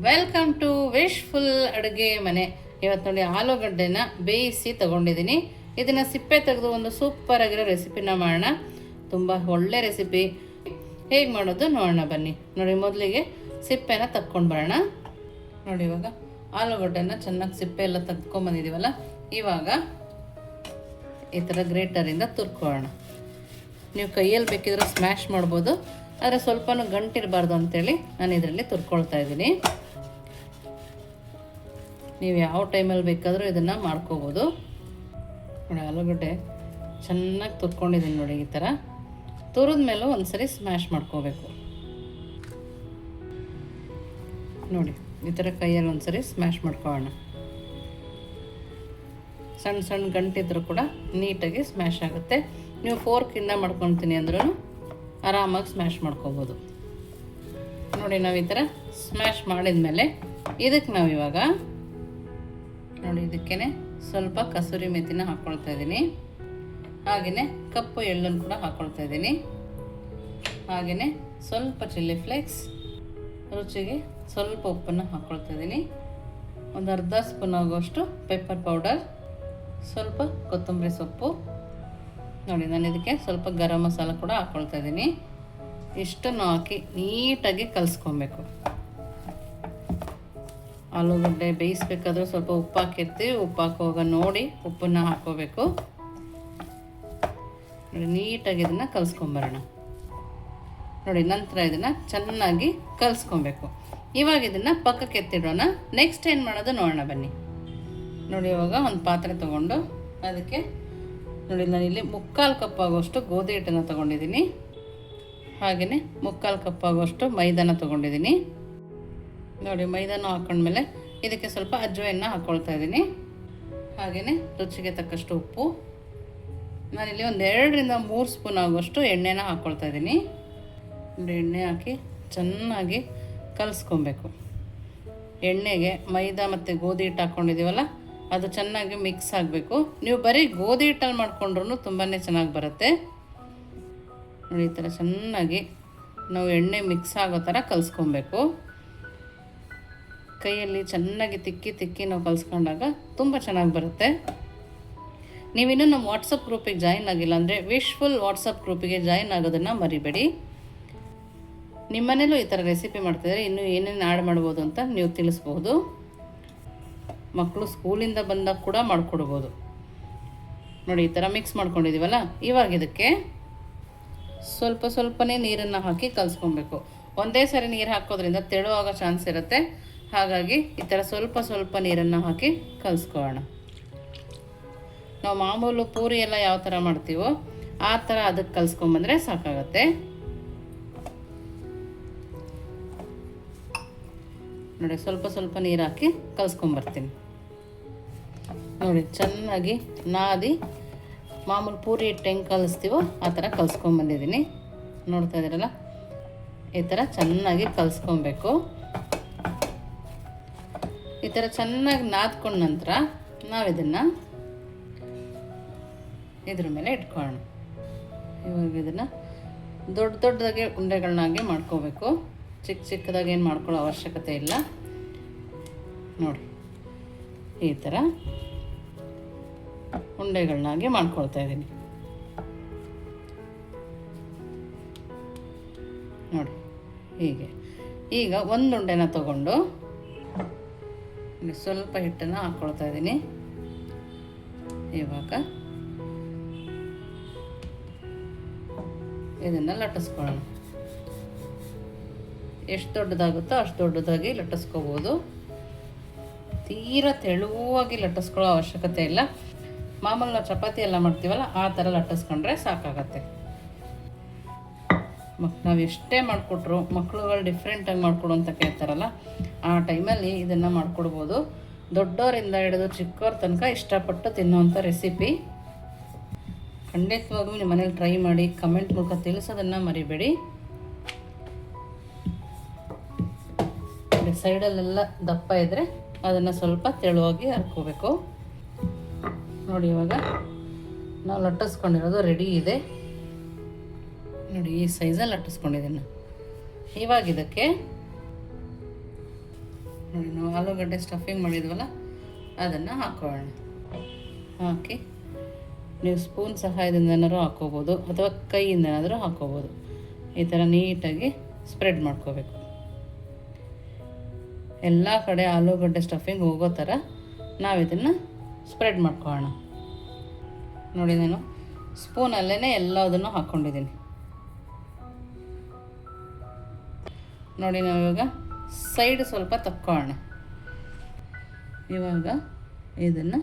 Welcome to wishful ಅಡುಗೆ ಮನೆ. ಇವತ್ತು ನೋಡಿ ಆಲೂಗಡ್ಡೆನ ಬೇಯಿಸಿ ತಗೊಂಡಿದ್ದೀನಿ. ಇದನ್ನು ಸಿಪ್ಪೆ ತೆಗೆದು ಒಂದು ಸೂಪರ್ ಆಗಿರೋ ರೆಸಿಪಿನ ಮಾಡೋಣ. ತುಂಬ ಒಳ್ಳೆ ರೆಸಿಪಿ. ಹೇಗೆ ಮಾಡೋದು ನೋಡೋಣ ಬನ್ನಿ. ನೋಡಿ, ಮೊದಲಿಗೆ ಸಿಪ್ಪೆನ ತಕ್ಕೊಂಡು ಬರೋಣ. ನೋಡಿ, ಇವಾಗ ಆಲೂಗಡ್ಡೆನ ಚೆನ್ನಾಗಿ ಸಿಪ್ಪೆ ಎಲ್ಲ ತೆಗ್ದುಕೊಂಬಂದಿದ್ದೀವಲ್ಲ, ಇವಾಗ ಈ ಥರ ಗ್ರೇಟರಿಂದ ತುರ್ಕೊಳ್ಳೋಣ. ನೀವು ಕೈಯಲ್ಲಿ ಬೇಕಿದ್ರೆ ಸ್ಮ್ಯಾಶ್ ಮಾಡ್ಬೋದು, ಆದರೆ ಸ್ವಲ್ಪನೂ ಗಂಟಿರಬಾರ್ದು ಅಂತೇಳಿ ನಾನು ಇದರಲ್ಲಿ ತುರ್ಕೊಳ್ತಾ ಇದ್ದೀನಿ. ನೀವು ಯಾವ ಟೈಮಲ್ಲಿ ಬೇಕಾದರೂ ಇದನ್ನು ಮಾಡ್ಕೋಬೋದು. ನೋಡಿ, ಆಲೂಗಡ್ಡೆ ಚೆನ್ನಾಗಿ ತುರ್ಕೊಂಡಿದ್ದೀನಿ. ನೋಡಿ, ಈ ಥರ ತುರಿದ ಮೇಲೂ ಒಂದು ಸರಿ ಸ್ಮ್ಯಾಶ್ ಮಾಡ್ಕೋಬೇಕು. ನೋಡಿ, ಈ ಥರ ಕೈಯಲ್ಲಿ ಒಂದು ಸರಿ ಸ್ಮ್ಯಾಶ್ ಮಾಡ್ಕೊಳ್ಳೋಣ. ಸಣ್ಣ ಸಣ್ಣ ಗಂಟಿದ್ರೂ ಕೂಡ ನೀಟಾಗಿ ಸ್ಮ್ಯಾಶ್ ಆಗುತ್ತೆ. ನೀವು ಫೋರ್ಕಿಂದ ಮಾಡ್ಕೊತೀನಿ ಅಂದ್ರೂ ಆರಾಮಾಗಿ ಸ್ಮ್ಯಾಶ್ ಮಾಡ್ಕೋಬೋದು. ನೋಡಿ, ನಾವು ಈ ಥರ ಸ್ಮ್ಯಾಶ್ ಮಾಡಿದ್ಮೇಲೆ ಇದಕ್ಕೆ ನಾವು ಇವಾಗ ನೋಡಿ ಇದಕ್ಕೇ ಸ್ವಲ್ಪ ಕಸೂರಿ ಮೆಥಿನ ಹಾಕ್ಕೊಳ್ತಾ ಇದ್ದೀನಿ. ಹಾಗೆಯೇ ಕಪ್ಪು ಎಳ್ಳನ್ನು ಕೂಡ ಹಾಕ್ಕೊಳ್ತಾ ಇದ್ದೀನಿ. ಹಾಗೆಯೇ ಸ್ವಲ್ಪ ಚಿಲ್ಲಿ ಫ್ಲೇಕ್ಸ್, ರುಚಿಗೆ ಸ್ವಲ್ಪ ಉಪ್ಪನ್ನು ಹಾಕ್ಕೊಳ್ತಾ ಇದ್ದೀನಿ. ಒಂದು ಅರ್ಧ ಸ್ಪೂನ್ ಆಗುವಷ್ಟು ಪೆಪ್ಪರ್ ಪೌಡರ್, ಸ್ವಲ್ಪ ಕೊತ್ತಂಬರಿ ಸೊಪ್ಪು. ನೋಡಿ, ನಾನು ಇದಕ್ಕೆ ಸ್ವಲ್ಪ ಗರಂ ಮಸಾಲ ಕೂಡ ಹಾಕ್ಕೊಳ್ತಾ ಇದ್ದೀನಿ. ಇಷ್ಟನ್ನು ಹಾಕಿ ನೀಟಾಗಿ ಕಲಿಸ್ಕೊಬೇಕು. ಆಲೂಗಡ್ಡೆ ಬೇಯಿಸ್ಬೇಕಾದ್ರೂ ಸ್ವಲ್ಪ ಉಪ್ಪು ಹಾಕಿರ್ತೀವಿ. ಉಪ್ಪು ಹಾಕುವಾಗ ನೋಡಿ ಉಪ್ಪನ್ನು ಹಾಕ್ಕೋಬೇಕು. ನೋಡಿ, ನೀಟಾಗಿ ಇದನ್ನು ಕಲಿಸ್ಕೊಂಬರೋಣ. ನೋಡಿ, ನಂತರ ಇದನ್ನು ಚೆನ್ನಾಗಿ ಕಲಿಸ್ಕೊಬೇಕು. ಇವಾಗ ಇದನ್ನು ಪಕ್ಕಕ್ಕೆ ಎತ್ತಿಡೋಣ. ನೆಕ್ಸ್ಟ್ ಏನು ಮಾಡೋದು ನೋಡೋಣ ಬನ್ನಿ. ನೋಡಿ, ಇವಾಗ ಒಂದು ಪಾತ್ರೆ ತೊಗೊಂಡು ಅದಕ್ಕೆ ನೋಡಿ ನಾನಿಲ್ಲಿ 3/4 ಕಪ್ ಆಗುವಷ್ಟು ಗೋಧಿ ಹಿಟ್ಟನ್ನು ತೊಗೊಂಡಿದ್ದೀನಿ. ಹಾಗೆಯೇ 3/4 ಕಪ್ ಆಗುವಷ್ಟು ಮೈದಾನ ತೊಗೊಂಡಿದ್ದೀನಿ. ನೋಡಿ, ಮೈದಾನ ಹಾಕೊಂಡ್ಮೇಲೆ ಇದಕ್ಕೆ ಸ್ವಲ್ಪ ಅಜ್ವಾಯಿನ ಹಾಕ್ಕೊಳ್ತಾ ಇದ್ದೀನಿ. ಹಾಗೆಯೇ ರುಚಿಗೆ ತಕ್ಕಷ್ಟು ಉಪ್ಪು. ನಾನಿಲ್ಲಿ ಒಂದು 2-3 ಸ್ಪೂನ್ ಆಗುವಷ್ಟು ಎಣ್ಣೆನ ಹಾಕ್ಕೊಳ್ತಾ ಇದ್ದೀನಿ. ಎಣ್ಣೆ ಹಾಕಿ ಚೆನ್ನಾಗಿ ಕಲಿಸ್ಕೊಬೇಕು. ಎಣ್ಣೆಗೆ ಮೈದಾ ಮತ್ತು ಗೋಧಿ ಹಿಟ್ಟು ಹಾಕ್ಕೊಂಡಿದ್ದೀವಲ್ಲ, ಅದು ಚೆನ್ನಾಗಿ ಮಿಕ್ಸ್ ಆಗಬೇಕು. ನೀವು ಬರೀ ಗೋಧಿ ಹಿಟ್ಟಲ್ಲಿ ಮಾಡ್ಕೊಂಡ್ರೂ ತುಂಬಾ ಚೆನ್ನಾಗಿ ಬರುತ್ತೆ. ನೋಡಿ, ಈ ಥರ ಚೆನ್ನಾಗಿ ನಾವು ಎಣ್ಣೆ ಮಿಕ್ಸ್ ಆಗೋ ಥರ ಕಲಿಸ್ಕೊಬೇಕು. ಕೈಯಲ್ಲಿ ಚೆನ್ನಾಗಿ ತಿಕ್ಕಿ ನಾವು ಕಲಿಸ್ಕೊಂಡಾಗ ತುಂಬ ಚೆನ್ನಾಗಿ ಬರುತ್ತೆ. ನೀವಿನ್ನೂ ನಮ್ಮ ವಾಟ್ಸಪ್ ಗ್ರೂಪಿಗೆ ಜಾಯಿನ್ ಆಗಿಲ್ಲ ಅಂದರೆ ವಿಶ್ಫುಲ್ ವಾಟ್ಸಪ್ ಗ್ರೂಪಿಗೆ ಜಾಯಿನ್ ಆಗೋದನ್ನು ಮರಿಬೇಡಿ. ನಿಮ್ಮನೇಲೂ ಈ ಥರ ರೆಸಿಪಿ ಮಾಡ್ತಿದ್ರೆ ಇನ್ನೂ ಏನೇನು ಆ್ಯಡ್ ಮಾಡ್ಬೋದು ಅಂತ ನೀವು ತಿಳಿಸ್ಬೋದು. ಮಕ್ಕಳು ಸ್ಕೂಲಿಂದ ಬಂದಾಗ ಕೂಡ ಮಾಡಿಕೊಡ್ಬೋದು. ನೋಡಿ, ಈ ಥರ ಮಿಕ್ಸ್ ಮಾಡ್ಕೊಂಡಿದ್ದೀವಲ್ಲ, ಇವಾಗ ಇದಕ್ಕೆ ಸ್ವಲ್ಪನೇ ನೀರನ್ನು ಹಾಕಿ ಕಲಿಸ್ಕೊಬೇಕು. ಒಂದೇ ಸರಿ ನೀರು ಹಾಕೋದ್ರಿಂದ ತೆಳುವಾಗೋ ಚಾನ್ಸ್ ಇರುತ್ತೆ. ಹಾಗಾಗಿ ಈ ಥರ ಸ್ವಲ್ಪ ನೀರನ್ನು ಹಾಕಿ ಕಲಿಸ್ಕೊಳ್ಳೋಣ. ನಾವು ಮಾಮೂಲು ಪೂರಿ ಎಲ್ಲ ಯಾವ ಥರ ಮಾಡ್ತೀವೋ ಆ ಥರ ಅದಕ್ಕೆ ಕಲಿಸ್ಕೊಂಬಂದರೆ ಸಾಕಾಗತ್ತೆ. ನೋಡಿ, ಸ್ವಲ್ಪ ನೀರು ಹಾಕಿ ಕಲಿಸ್ಕೊಂಬರ್ತೀನಿ. ನೋಡಿ, ಚೆನ್ನಾಗಿ ನಾದಿ ಮಾಮೂಲು ಪೂರಿ ಹಿಟ್ಟು ಹೆಂಗೆ ಕಲಿಸ್ತೀವೋ ಆ ಥರ ಕಲಿಸ್ಕೊಂಬಂದಿದ್ದೀನಿ. ನೋಡ್ತಾ ಇದ್ದೀರಲ್ಲ, ಈ ಥರ ಚೆನ್ನಾಗಿ ಕಲಿಸ್ಕೊಬೇಕು. ಈ ಥರ ಚೆನ್ನಾಗಿ ನಾದ್ಕೊಂಡ ನಂತರ ನಾವಿದನ್ನು ಇದ್ರ ಮೇಲೆ ಇಟ್ಕೊಳ್ಳೋಣ. ಇವಾಗ ಇದನ್ನು ದೊಡ್ಡದಾಗೆ ಉಂಡೆಗಳನ್ನಾಗಿ ಮಾಡ್ಕೋಬೇಕು. ಚಿಕ್ಕದಾಗಿ ಏನು ಮಾಡ್ಕೊಳ್ಳೋ ಅವಶ್ಯಕತೆ ಇಲ್ಲ. ನೋಡಿ, ಈ ಥರ ಉಂಡೆಗಳನ್ನಾಗಿ ಮಾಡ್ಕೊಳ್ತಾ ಇದ್ದೀನಿ. ನೋಡಿ, ಹೀಗೆ. ಈಗ ಒಂದು ಉಂಡೆನ ತಗೊಂಡು ಸ್ವಲ್ಪ ಹಿಟ್ಟನ್ನು ಹಾಕ್ಕೊಳ್ತಾ ಇದ್ದೀನಿ. ಇವಾಗ ಇದನ್ನು ಲಟ್ಟಿಸ್ಕೊಳ್ಳೋಣ. ಎಷ್ಟು ದೊಡ್ಡದಾಗುತ್ತೋ ಅಷ್ಟು ದೊಡ್ಡದಾಗಿ ಲಟ್ಟಿಸ್ಕೋಬೋದು. ತೀರಾ ತೆಳುವಾಗಿ ಲಟ್ಟಿಸ್ಕೊಳ್ಳೋ ಅವಶ್ಯಕತೆ ಇಲ್ಲ. ಮಾಮೂಲು ನಾವು ಚಪಾತಿ ಎಲ್ಲ ಮಾಡ್ತೀವಲ್ಲ ಆ ಥರ ಲಟ್ಟಿಸ್ಕೊಂಡ್ರೆ ಸಾಕಾಗತ್ತೆ. ನಾವು ಎಷ್ಟೇ ಮಾಡಿಕೊಟ್ರು ಮಕ್ಕಳುಗಳು ಡಿಫ್ರೆಂಟಾಗಿ ಮಾಡಿಕೊಡು ಅಂತ ಕೇಳ್ತಾರಲ್ಲ, ಆ ಟೈಮಲ್ಲಿ ಇದನ್ನು ಮಾಡಿಕೊಡ್ಬೋದು. ದೊಡ್ಡವರಿಂದ ಹಿಡಿದು ಚಿಕ್ಕವ್ರ ತನಕ ಇಷ್ಟಪಟ್ಟು ತಿನ್ನುವಂಥ ರೆಸಿಪಿ. ಖಂಡಿತವಾಗ್ಲೂ ನಿಮ್ಮ ಮನೇಲಿ ಟ್ರೈ ಮಾಡಿ ಕಮೆಂಟ್ ಮೂಲಕ ತಿಳಿಸೋದನ್ನು ಮರಿಬೇಡಿ. ಸೈಡಲ್ಲೆಲ್ಲ ದಪ್ಪ ಇದ್ದರೆ ಅದನ್ನು ಸ್ವಲ್ಪ ತೆಳುವಾಗಿ ಹರ್ಕೋಬೇಕು. ನೋಡಿ, ಇವಾಗ ನಾವು ಲಟ್ಟಿಸ್ಕೊಂಡಿರೋದು ರೆಡಿ ಇದೆ. ನೋಡಿ, ಈ ಸೈಜಲ್ಲಿ ಲಟ್ಟಿಸ್ಕೊಂಡಿದ್ದೀನಿ. ಇವಾಗ ಇದಕ್ಕೆ ನೋಡಿ, ನಾವು ಆಲೂಗಡ್ಡೆ ಸ್ಟಫಿಂಗ್ ಮಾಡಿದ್ವಲ್ಲ ಅದನ್ನು ಹಾಕೋಣ. ಹಾಕಿ ನೀವು ಸ್ಪೂನ್ ಸಹಾಯದಿಂದನಾದ್ರೂ ಹಾಕ್ಕೋಬೋದು ಅಥವಾ ಕೈಯಿಂದನಾದರೂ ಹಾಕ್ಕೋಬೋದು. ಈ ಥರ ನೀಟಾಗಿ ಸ್ಪ್ರೆಡ್ ಮಾಡ್ಕೋಬೇಕು. ಎಲ್ಲ ಕಡೆ ಆಲೂಗಡ್ಡೆ ಸ್ಟಫಿಂಗ್ ಹೋಗೋ ಥರ ನಾವು ಇದನ್ನು ಸ್ಪ್ರೆಡ್ ಮಾಡ್ಕೊಳ್ಳೋಣ. ನೋಡಿ, ನಾನು ಸ್ಪೂನಲ್ಲೇ ಎಲ್ಲದನ್ನು ಹಾಕ್ಕೊಂಡಿದ್ದೀನಿ. ನೋಡಿ, ನಾವು ಇವಾಗ ಸೈಡ್ ಸ್ವಲ್ಪ ತಕ್ಕೊಳ್ಳೋಣ. ಇವಾಗ ಇದನ್ನು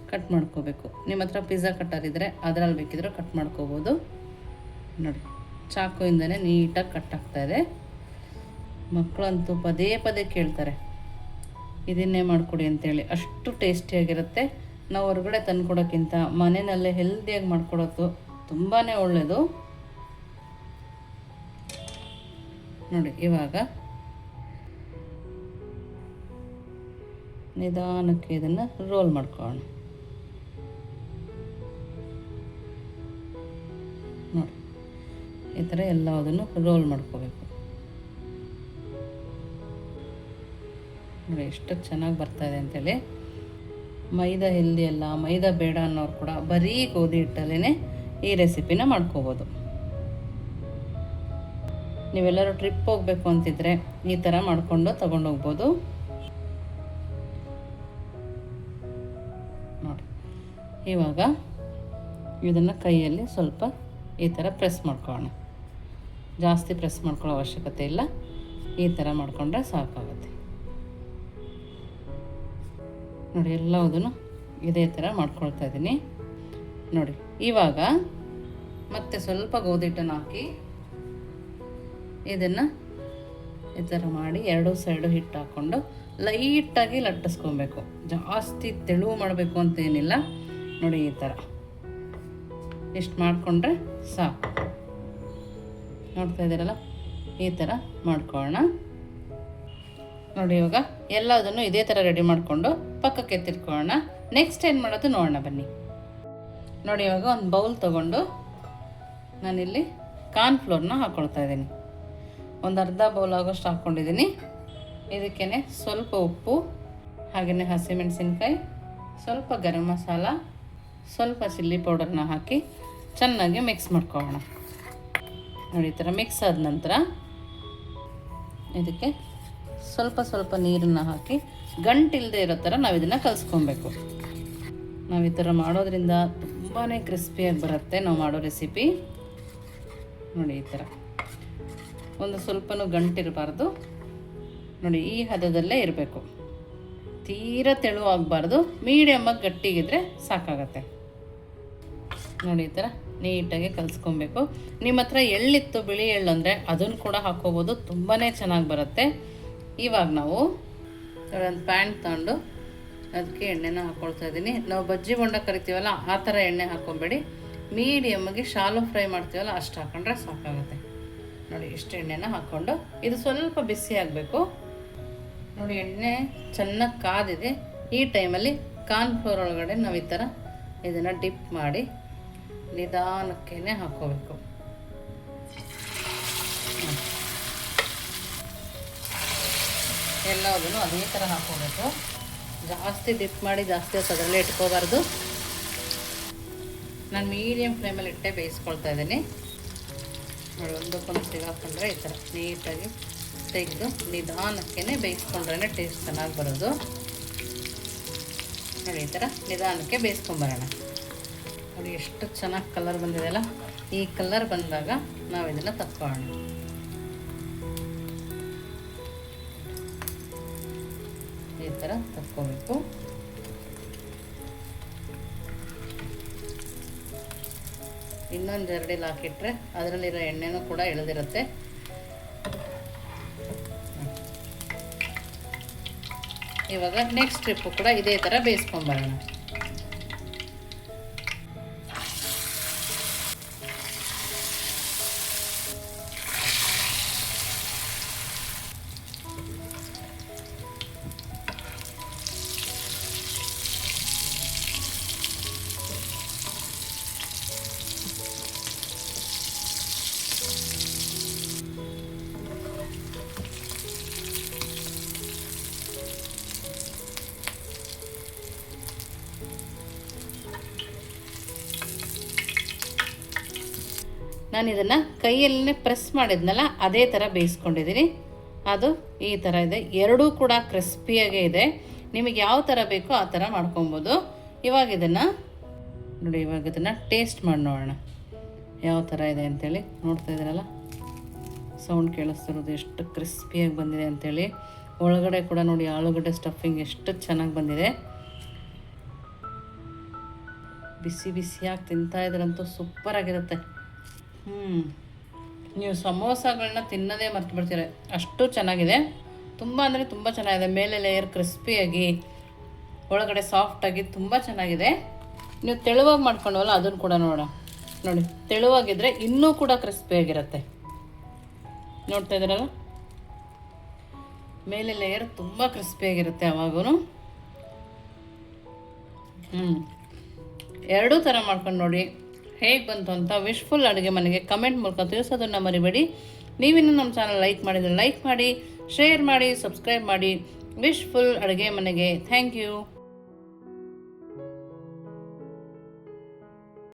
ಕಟ್ ಮಾಡ್ಕೋಬೇಕು. ನಿಮ್ಮ ಹತ್ರ ಪಿಜ್ಜಾ ಕಟ್ಟರ್ ಇದ್ದರೆ ಅದರಲ್ಲಿ ಬೇಕಿದ್ರೆ ಕಟ್ ಮಾಡ್ಕೋಬೋದು. ನೋಡಿ, ಚಾಕುಯಿಂದನೇ ನೀಟಾಗಿ ಕಟ್ ಆಗ್ತಾಯಿದೆ. ಮಕ್ಕಳಂತೂ ಪದೇ ಪದೇ ಕೇಳ್ತಾರೆ ಇದನ್ನೇ ಮಾಡಿಕೊಡಿ ಅಂತೇಳಿ. ಅಷ್ಟು ಟೇಸ್ಟಿಯಾಗಿರುತ್ತೆ. ನಾವು ಹೊರಗಡೆ ತಂದುಕೊಡೋಕ್ಕಿಂತ ಮನೆಯಲ್ಲೇ ಹೆಲ್ದಿಯಾಗಿ ಮಾಡ್ಕೊಡೋದು ತುಂಬಾ ಒಳ್ಳೆಯದು. ನೋಡಿ, ಇವಾಗ ನಿಧಾನಕ್ಕೆ ಇದನ್ನು ರೋಲ್ ಮಾಡ್ಕೊಳ್ಳೋಣ. ನೋಡಿ, ಈ ಥರ ಎಲ್ಲದನ್ನು ರೋಲ್ ಮಾಡ್ಕೋಬೇಕು. ನೋಡಿ, ಎಷ್ಟು ಚೆನ್ನಾಗಿ ಬರ್ತಾಯಿದೆ ಅಂತೇಳಿ. ಮೈದಾ ಹೆಲ್ದಿ ಅಲ್ಲ, ಮೈದಾ ಬೇಡ ಅನ್ನೋರು ಕೂಡ ಬರೀ ಗೋಧಿ ಹಿಟ್ಟಲ್ಲೇ ಈ ರೆಸಿಪಿನ ಮಾಡ್ಕೋಬೋದು. ನೀವೆಲ್ಲರೂ ಟ್ರಿಪ್ ಹೋಗಬೇಕು ಅಂತಿದ್ರೆ ಈ ಥರ ಮಾಡಿಕೊಂಡು ತಗೊಂಡೋಗ್ಬೋದು. ನೋಡಿ, ಇವಾಗ ಇದನ್ನು ಕೈಯಲ್ಲಿ ಸ್ವಲ್ಪ ಈ ಥರ ಪ್ರೆಸ್ ಮಾಡ್ಕೊಳ್ಳೋಣ. ಜಾಸ್ತಿ ಪ್ರೆಸ್ ಮಾಡ್ಕೊಳ್ಳೋ ಅವಶ್ಯಕತೆ ಇಲ್ಲ. ಈ ಥರ ಮಾಡಿಕೊಂಡ್ರೆ ಸಾಕಾಗುತ್ತೆ. ನೋಡಿ, ಎಲ್ಲದನ್ನು ಇದೇ ಥರ ಮಾಡ್ಕೊಳ್ತಾ ಇದ್ದೀನಿ. ನೋಡಿ, ಇವಾಗ ಮತ್ತೆ ಸ್ವಲ್ಪ ಗೋಧಿ ಹಿಟ್ಟನ್ನು ಹಾಕಿ ಇದನ್ನು ಈ ಥರ ಮಾಡಿ ಎರಡೂ ಸೈಡು ಹಿಟ್ಟು ಹಾಕ್ಕೊಂಡು ಲೈಟಾಗಿ ಲಟ್ಟಿಸ್ಕೊಬೇಕು. ಜಾಸ್ತಿ ತೆಳುವು ಮಾಡಬೇಕು ಅಂತ ಏನಿಲ್ಲ. ನೋಡಿ, ಈ ಥರ ಇಷ್ಟು ಮಾಡಿಕೊಂಡ್ರೆ ಸಾಕು. ನೋಡ್ತಾ ಇದ್ದೀರಲ್ಲ, ಈ ಥರ ಮಾಡ್ಕೊಳ್ಳೋಣ. ನೋಡಿ, ಇವಾಗ ಎಲ್ಲದನ್ನು ಇದೇ ಥರ ರೆಡಿ ಮಾಡಿಕೊಂಡು ಪಕ್ಕಕ್ಕೆ ಎತ್ತಿಟ್ಕೊಳ್ಳೋಣ. ನೆಕ್ಸ್ಟ್ ಏನು ಮಾಡೋದು ನೋಡೋಣ ಬನ್ನಿ. ನೋಡಿ, ಇವಾಗ ಒಂದು ಬೌಲ್ ತೊಗೊಂಡು ನಾನಿಲ್ಲಿ ಕಾರ್ನ್ಫ್ಲೋರ್ನ ಹಾಕ್ಕೊಳ್ತಾ ಇದ್ದೀನಿ. ಒಂದು ಅರ್ಧ ಬೌಲ್ ಆಗೋಷ್ಟು ಹಾಕ್ಕೊಂಡಿದ್ದೀನಿ. ಇದಕ್ಕೇ ಸ್ವಲ್ಪ ಉಪ್ಪು, ಹಾಗೆಯೇ ಹಸಿಮೆಣಸಿನ್ಕಾಯಿ, ಸ್ವಲ್ಪ ಗರಂ ಮಸಾಲ, ಸ್ವಲ್ಪ ಚಿಲ್ಲಿ ಪೌಡರ್ನ ಹಾಕಿ ಚೆನ್ನಾಗಿ ಮಿಕ್ಸ್ ಮಾಡ್ಕೊಳ್ಳೋಣ. ನೋಡಿ, ಈ ಥರ ಮಿಕ್ಸ್ ಆದ ನಂತರ ಇದಕ್ಕೆ ಸ್ವಲ್ಪ ಸ್ವಲ್ಪ ನೀರನ್ನು ಹಾಕಿ ಗಂಟಿಲ್ಲದೆ ಇರೋ ಥರ ನಾವು ಇದನ್ನು ಕಲಿಸ್ಕೊಬೇಕು. ನಾವು ಈ ಥರ ಮಾಡೋದ್ರಿಂದ ತುಂಬಾ ಕ್ರಿಸ್ಪಿಯಾಗಿ ಬರುತ್ತೆ ನಾವು ಮಾಡೋ ರೆಸಿಪಿ. ನೋಡಿ, ಈ ಥರ ಒಂದು ಸ್ವಲ್ಪನೂ ಗಂಟಿರಬಾರ್ದು. ನೋಡಿ, ಈ ಹದದಲ್ಲೇ ಇರಬೇಕು. ತೀರಾ ತೆಳು ಆಗಬಾರ್ದು, ಮೀಡಿಯಮ್ಮಾಗಿ ಗಟ್ಟಿಗಿದ್ರೆ ಸಾಕಾಗತ್ತೆ. ನೋಡಿ, ಈ ಥರ ನೀಟಾಗಿ ಕಲಿಸ್ಕೊಬೇಕು. ನಿಮ್ಮ ಹತ್ರ ಎಳ್ಳಿತ್ತು, ಬಿಳಿ ಎಳ್ಳು ಅಂದರೆ ಅದನ್ನು ಕೂಡ ಹಾಕ್ಕೋಬೋದು, ತುಂಬಾ ಚೆನ್ನಾಗಿ ಬರುತ್ತೆ. ಇವಾಗ ನಾವು ಒಂದು ಪ್ಯಾನ್ ತಗೊಂಡು ಅದಕ್ಕೆ ಎಣ್ಣೆನ ಹಾಕ್ಕೊಳ್ತಾ ಇದ್ದೀನಿ. ನಾವು ಬಜ್ಜಿ ಬೊಂಡ ಕರಿತೀವಲ್ಲ ಆ ಥರ ಎಣ್ಣೆ ಹಾಕ್ಕೊಬೇಡಿ. ಮೀಡಿಯಮ್ಮಾಗಿ ಶಾಲೋ ಫ್ರೈ ಮಾಡ್ತೀವಲ್ಲ ಅಷ್ಟು ಹಾಕ್ಕೊಂಡ್ರೆ ಸಾಕಾಗುತ್ತೆ. ನೋಡಿ, ಇಷ್ಟು ಎಣ್ಣೆನ ಹಾಕ್ಕೊಂಡು ಇದು ಸ್ವಲ್ಪ ಬಿಸಿ ಆಗಬೇಕು. ನೋಡಿ, ಎಣ್ಣೆ ಚೆನ್ನಾಗಿ ಕಾದಿದೆ. ಈ ಟೈಮಲ್ಲಿ ಕಾರ್ನ್ಫ್ಲೋರ್ ಒಳಗಡೆ ನಾವು ಈ ಥರ ಇದನ್ನು ಡಿಪ್ ಮಾಡಿ ನಿಧಾನಕ್ಕೇ ಹಾಕ್ಕೋಬೇಕು. ಎಲ್ಲದನ್ನು ಅದೇ ಥರ ಹಾಕ್ಕೋಬೇಕು. ಜಾಸ್ತಿ ಡಿಪ್ ಮಾಡಿ ಜಾಸ್ತಿ ಹೊತ್ತು ಅದರಲ್ಲೇ ಇಟ್ಕೋಬಾರ್ದು. ನಾನು ಮೀಡಿಯಮ್ ಫ್ಲೇಮಲ್ಲಿ ಇಟ್ಟೆ ಬೇಯಿಸ್ಕೊಳ್ತಾ ಇದ್ದೀನಿ. ನೋಡಿ, ಒಂದಕ್ಕೊಂದು ಸಿಗಾಕೊಂಡ್ರೆ ಈ ಥರ ನೀಟಾಗಿ ತೆಗೆದು ನಿಧಾನಕ್ಕೇ ಬೇಯಿಸ್ಕೊಂಡ್ರೆ ಟೇಸ್ಟ್ ಚೆನ್ನಾಗಿ ಬರೋದು. ನೋಡಿ, ಈ ಥರ ನಿಧಾನಕ್ಕೆ ಬೇಯಿಸ್ಕೊಂಬರೋಣ. ನೋಡಿ, ಎಷ್ಟು ಚೆನ್ನಾಗಿ ಕಲರ್ ಬಂದಿದೆಯಲ್ಲ. ಈ ಕಲರ್ ಬಂದಾಗ ನಾವು ಇದನ್ನು ತಕ್ಕೊಳ್ಳೋಣ. ಈ ಥರ ತಕ್ಕೋಬೇಕು. ಇನ್ನೊಂದು ಜರಡಿಲಿ ಹಾಕಿಟ್ರೆ ಅದರಲ್ಲಿರೋ ಎಣ್ಣೆನೂ ಕೂಡ ಇಳಿದಿರುತ್ತೆ. ಇವಾಗ ನೆಕ್ಸ್ಟ್ ಟ್ರಿಪ್ಪು ಕೂಡ ಇದೇ ಥರ ಬೇಯಿಸ್ಕೊಂಬರೋಣ. ನಾನು ಇದನ್ನು ಕೈಯಲ್ಲೇ ಪ್ರೆಸ್ ಮಾಡಿದ್ನಲ್ಲ ಅದೇ ಥರ ಬೇಯಿಸ್ಕೊಂಡಿದ್ದೀನಿ. ಅದು ಈ ಥರ ಇದೆ. ಎರಡೂ ಕೂಡ ಕ್ರಿಸ್ಪಿಯಾಗೇ ಇದೆ. ನಿಮಗೆ ಯಾವ ಥರ ಬೇಕೋ ಆ ಥರ ಮಾಡ್ಕೊಬೋದು. ಇವಾಗ ಇದನ್ನು ನೋಡಿ, ಇವಾಗ ಇದನ್ನು ಟೇಸ್ಟ್ ಮಾಡಿ ನೋಡೋಣ ಯಾವ ಥರ ಇದೆ ಅಂಥೇಳಿ. ನೋಡ್ತಾ ಇದ್ದೀರಲ್ಲ, ಸೌಂಡ್ ಕೇಳಿಸ್ತಿರೋದು ಎಷ್ಟು ಕ್ರಿಸ್ಪಿಯಾಗಿ ಬಂದಿದೆ ಅಂಥೇಳಿ. ಒಳಗಡೆ ಕೂಡ ನೋಡಿ ಆಲೂಗಡ್ಡೆ ಸ್ಟಫಿಂಗ್ ಎಷ್ಟು ಚೆನ್ನಾಗಿ ಬಂದಿದೆ. ಬಿಸಿ ಬಿಸಿಯಾಗಿ ತಿಂತಾ ಇದ್ರಂತೂ ಸೂಪರಾಗಿರುತ್ತೆ. ನೀವು ಸಮೋಸಾಗಳನ್ನ ತಿನ್ನೋದೇ ಮರ್ತು ಬಿಡ್ತೀರ, ಅಷ್ಟು ಚೆನ್ನಾಗಿದೆ. ತುಂಬ ಅಂದರೆ ತುಂಬ ಚೆನ್ನಾಗಿದೆ. ಮೇಲೆ ಲೇಯರ್ ಕ್ರಿಸ್ಪಿಯಾಗಿ, ಒಳಗಡೆ ಸಾಫ್ಟಾಗಿ ತುಂಬ ಚೆನ್ನಾಗಿದೆ. ನೀವು ತೆಳುವಾಗಿ ಮಾಡ್ಕೊಂಡವಲ್ಲ ಅದನ್ನು ಕೂಡ ನೋಡಿ, ತೆಳುವಾಗಿದ್ದರೆ ಇನ್ನೂ ಕೂಡ ಕ್ರಿಸ್ಪಿಯಾಗಿರುತ್ತೆ. ನೋಡ್ತಾ ಇದ್ದೀರಲ್ಲ, ಮೇಲೆ ಲೇಯರ್ ತುಂಬ ಕ್ರಿಸ್ಪಿಯಾಗಿರುತ್ತೆ ಅವಾಗೂ. ಎರಡೂ ಥರ ಮಾಡ್ಕೊಂಡು ನೋಡಿ ಹೇಗೆ ಬಂತು ಅಂತ ವಿಶ್ಫುಲ್ ಅಡುಗೆ ಮನೆಗೆ ಕಮೆಂಟ್ ಮೂಲಕ ತಿಳಿಸೋದನ್ನು ಮರಿಬೇಡಿ. ನೀವಿನ್ನೂ ನಮ್ಮ ಚಾನಲ್ ಲೈಕ್ ಮಾಡಿದರೆ ಲೈಕ್ ಮಾಡಿ, ಶೇರ್ ಮಾಡಿ, ಸಬ್ಸ್ಕ್ರೈಬ್ ಮಾಡಿ. ವಿಶ್ಫುಲ್ ಅಡುಗೆ ಮನೆಗೆ ಥ್ಯಾಂಕ್ ಯು.